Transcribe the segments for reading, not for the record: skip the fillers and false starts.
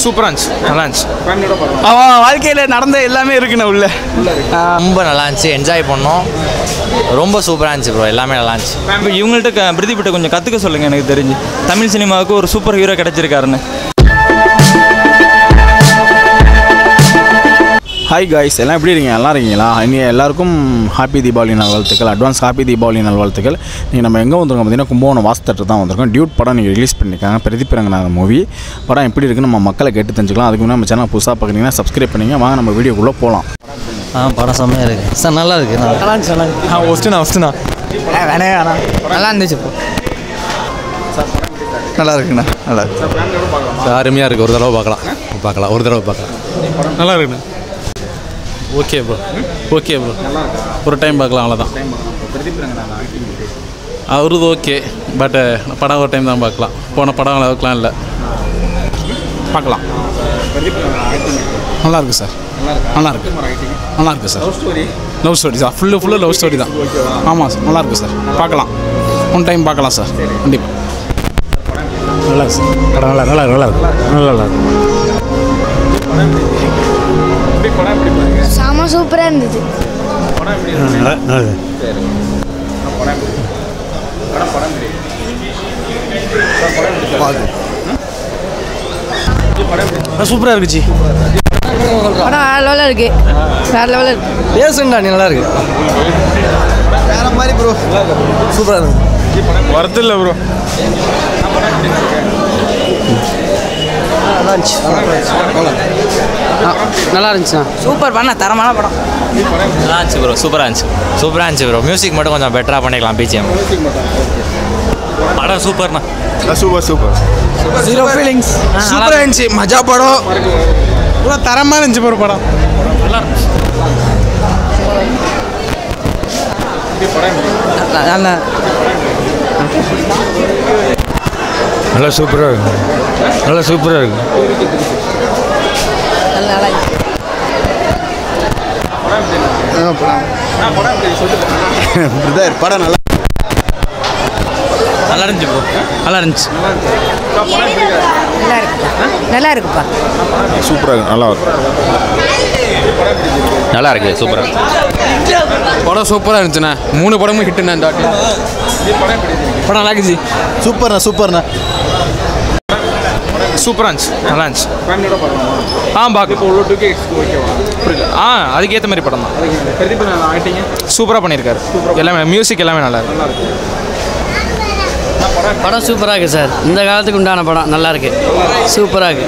சூப்பராக இருந்துச்சு, நல்லா இருந்துச்சு. அவன் வாழ்க்கையில் நடந்த எல்லாமே இருக்குண்ணே உள்ள. ரொம்ப நல்லா இருந்துச்சு, என்ஜாய் பண்ணோம். ரொம்ப சூப்பராக இருந்துச்சு ப்ரோ, எல்லாமே நல்லா இருந்துச்சு. இப்போ இவங்கள்ட்ட பிரதீப்கிட்ட கொஞ்சம் கற்றுக்க சொல்லுங்கள். எனக்கு தெரிஞ்சு தமிழ் சினிமாவுக்கு ஒரு சூப்பர் ஹீரோ கிடச்சிருக்காருன்னு. ஹாய் காய்ஸ், எல்லாம் எப்படி இருக்கீங்க? நல்லா இருக்கீங்களா? இங்கே எல்லாருக்கும் ஹாப்பி தீபாவளி நல்வாழ்த்துக்கள், அட்வான்ஸ் ஹாப்பி தீபாவளி நல்வாழ்த்துக்கள். நீங்கள் நம்ம எங்கே வந்திருக்கோம் பார்த்தீங்கன்னா கும்பகோணம் வாஸ்து தேட்டர் தான் வந்திருக்கோம். டியூட் படம் நீங்கள் ரிலீஸ் பண்ணியிருக்காங்க, பிரதீப் ரங்கநாதன் மூவி. படம் எப்படி இருக்குன்னு நம்ம மக்களை கேட்டு தெரிஞ்சுக்கலாம். அதுக்கு முன்னாடி நம்ம சேனல் புதுசாக பார்க்குறீங்கன்னா சப்ஸ்கிரைப் பண்ணிங்க. வாங்க நம்ம வீடியோக்குள்ளே போகலாம். படம் செம்மையாக இருக்குது சார், நல்லா இருக்குது. நல்லா இருந்துச்சு. ஒஸ்ட்டுண்ணா நல்லா இருந்துச்சு. நல்லா இருக்குண்ணா, நல்லா இருக்கு. அருமையாக இருக்குது. ஒரு தடவை பார்க்கலாம் ஒரு தடவை பார்க்கலாம். நல்லா இருக்குண்ணா. ஓகே ப்ரோ, ஓகே ப்ரோ, ஒரு டைம் பார்க்கலாம், அவ்வளோதான். அவருது ஓகே, பட்டு படம் ஒரு டைம் தான் பார்க்கலாம். போன படம் அளவுக்குலாம் இல்லை, பார்க்கலாம். நல்லா இருக்குது சார், நல்லா இருக்குது, நல்லா இருக்குது சார். லவ் ஸ்டோரி சார், ஃபுல்லாக லவ் ஸ்டோரி தான். ஆமாம் சார், நல்லா இருக்குது சார், பார்க்கலாம். ஒன் டைம் பார்க்கலாம் சார், கண்டிப்பாக. நல்லா இருக்கு சார், படம் நல்லா இருக்கு. செம சூப்பராக இருந்தது. சூப்பராக இருக்குச்சு. படம் வேற லெவலில் இருக்கு, வேற லெவலில் இருக்கு. பேசுண்டா நீ, நல்லா இருக்கு. வேற மாதிரி ப்ரோ, சூப்பராக இருக்கு. வரது இல்லை ப்ரோ. நல்லா இருந்துச்சு, நல்லா இருந்துச்சுண்ணா. சூப்பர் பண்ண, தரமான படம். நல்லா இருந்துச்சு ப்ரோ, சூப்பராக இருந்துச்சு ப்ரோ. மியூசிக் மட்டும் கொஞ்சம் பெட்டராக பண்ணிக்கலாம், பிஜிஎம். படம் சூப்பர்ண்ணா. Super zero feelings. சூப்பராக இருந்துச்சு, மஜா படம். இவ்வளோ தரமாக இருந்துச்சு ப்ரோ படம். நல்லா நல்லா சூப்பராக இருக்குது, நல்லா சூப்பராக இருக்குது. படம் நல்லா நல்லா இருந்துச்சு ப்ரோ, நல்லா இருந்துச்சு. நல்லா இருக்குப்பா. சூப்பராக இருக்கு, நல்லா இருக்கு. நல்லா இருக்குது, சூப்பராக இருக்குது. படம் சூப்பராக இருந்துச்சுண்ணா. 3 படமும் ஹிட்டுண்ணா. இந்த படம் நல்லா இருந்துச்சு. சூப்பர்ண்ணா. சூப்பராக இருந்துச்சு, நல்லா இருந்துச்சு. அதுக்கேற்ற மாதிரி படம் தான். சூப்பராக பண்ணியிருக்காரு. எல்லாமே மியூசிக் எல்லாமே நல்லா இருக்கு. படம் சூப்பராக இருக்குது சார். இந்த காலத்துக்கு உண்டான படம் நல்லா இருக்கு, சூப்பராக இருக்கு.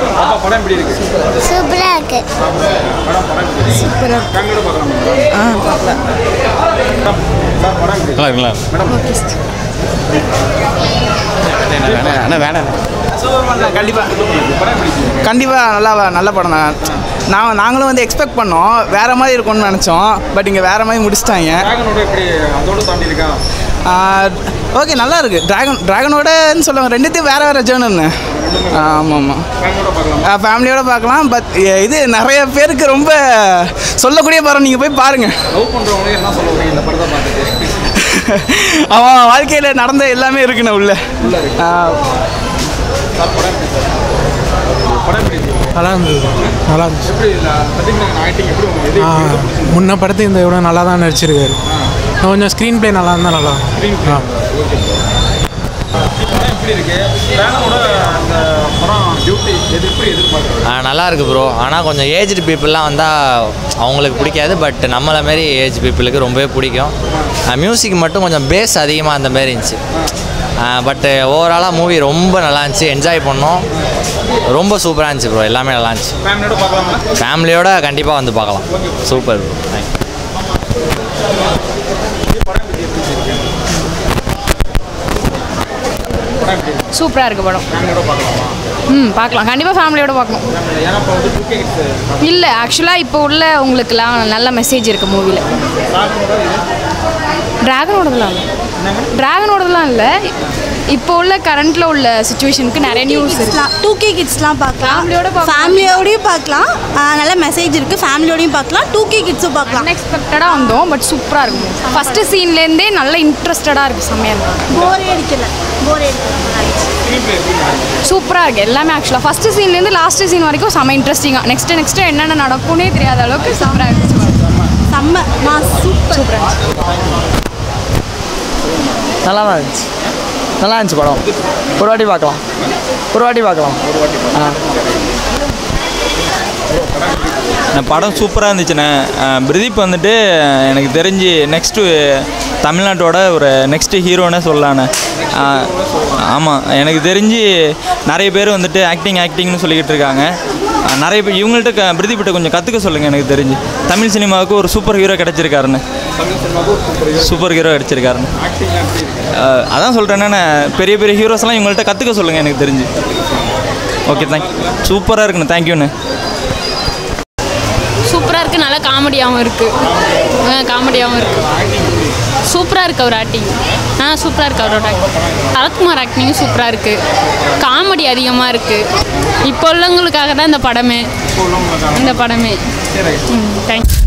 சூப்பராக இருக்கு. கண்டிப்பாக நல்ல படம் தான். நாங்களும் வந்து எக்ஸ்பெக்ட் பண்ணோம், வேறு மாதிரி இருக்கும்னு நினச்சோம். பட் இங்கே வேறு மாதிரி முடிச்சிட்டாங்க. ஓகே, நல்லா இருக்குது. ட்ராகனோடன்னு சொல்லுவாங்க, ரெண்டுத்தையும் வேறு ஜேர்னல்னு. ஆமாம், ஃபேமிலியோடு பார்க்கலாம். பட் இது நிறைய பேருக்கு ரொம்ப சொல்லக்கூடிய படம். நீங்கள் போய் பாருங்கள். அவன் வாழ்க்கையில் நடந்த எல்லாமே இருக்குண்ணே உள்ள. நல்லா இருந்தது, நல்லா இருந்துச்சு. முன்ன படத்தை இந்த விட நல்லா தான் நடிச்சிருக்காரு. கொஞ்சம் ஸ்க்ரீன் பிளே நல்லா இருந்தால் நல்லா. நல்லா இருக்குது ப்ரோ. ஆனால் கொஞ்சம் ஏஜ்டு பீப்புளெலாம் வந்தால் அவங்களுக்கு பிடிக்காது. பட் நம்மளை மாரி ஏஜ் பீப்புளுக்கு ரொம்பவே பிடிக்கும். மியூசிக் மட்டும் கொஞ்சம் பேஸ் அதிகமாக அந்த மாரி இருந்துச்சு. பட்டு ஓவராலாக மூவி ரொம்ப நல்லா இருந்துச்சு, என்ஜாய் பண்ணோம். ரொம்ப சூப்பராக இருந்துச்சு ப்ரோ, எல்லாமே நல்லா இருந்துச்சு. ஃபேமிலியோட கண்டிப்பாக வந்து பார்க்கலாம். Super bro, thank you. சூப்பராக இருக்குது படம். பார்க்கலாம், கண்டிப்பாக ஃபேமிலியோடு பார்க்கணும். இல்லை, ஆக்சுவலாக இப்போ உள்ள உங்களுக்குலாம் நல்ல மெசேஜ் இருக்குது மூவியில். ட்ராகனோடதுலாம் இல்லை, இப்போ உள்ள கரண்ட்டில் உள்ள சுச்சுவேஷனுக்கு நிறைய நியூஸ் இருக்குது. 2K கிட்ஸ்லாம் பார்க்கலாம், ஃபேமிலியோடையும் பார்க்கலாம். நல்ல மெசேஜ் இருக்குது, ஃபேமிலியோடையும் பார்க்கலாம், 2K கிட்ஸும் பார்க்கலாம். அன்எக்ஸ்பெக்டடாக வந்தோம், பட் சூப்பராக இருக்கும். ஃபஸ்ட்டு சீன்லேருந்தே நல்ல இன்ட்ரெஸ்டடாக இருக்குது, செம்மையாக இருக்கும். போரே அடிக்கல. சூப்பராக இருக்குது எல்லாமே ஆக்சுவலாக ஃபஸ்ட்டு சீன்லேருந்து லாஸ்ட்டு சீன் வரைக்கும் செம்ம இன்ட்ரெஸ்டிங்காக நெக்ஸ்ட்டு என்னென்ன நடக்கும்னே தெரியாத அளவுக்கு சூப்பராக இருந்துச்சு செம்ம சூப்பராக நல்லா தான் இருந்துச்சு நல்லா இருந்துச்சு படம் ஒரு வாட்டி பார்க்கலாம் படம் சூப்பராக இருந்துச்சுண்ணே. பிரதீப் வந்துட்டு எனக்கு தெரிஞ்சு நெக்ஸ்ட்டு தமிழ்நாட்டோட ஒரு நெக்ஸ்ட்டு ஹீரோன்னே சொல்லலாண்ணே. ஆமாம், எனக்கு தெரிஞ்சு நிறைய பேர் வந்துட்டு ஆக்டிங்னு சொல்லிக்கிட்டு இருக்காங்க. நிறைய பேர் இவங்கள்ட்ட பிரதீப்கிட்ட கொஞ்சம் கற்றுக்க சொல்லுங்கள். எனக்கு தெரிஞ்சு தமிழ் சினிமாவுக்கு ஒரு சூப்பர் ஹீரோ கிடச்சிருக்காருன்னு. அதான் சொல்கிறேன்னா பெரிய பெரிய ஹீரோஸ்லாம் இவங்கள்ட்ட கற்றுக்க சொல்லுங்கள். எனக்கு தெரிஞ்சு. Okay, thank you. சூப்பராக இருக்குண்ணே. தேங்க்யூண்ணே. சூப்பராக இருக்குது, நல்லா காமெடியாகவும் இருக்குது. சூப்பராக இருக்குது அவர் ஆக்டிங். சூப்பராக இருக்குது அவரோட ஆக்டிங். சரத்குமார் ஆக்டிங்கும் சூப்பராக இருக்குது. காமெடி அதிகமாக இருக்குது. இப்போ உள்ளவங்களுக்காக தான் இந்த படமே. தேங்க்யூ.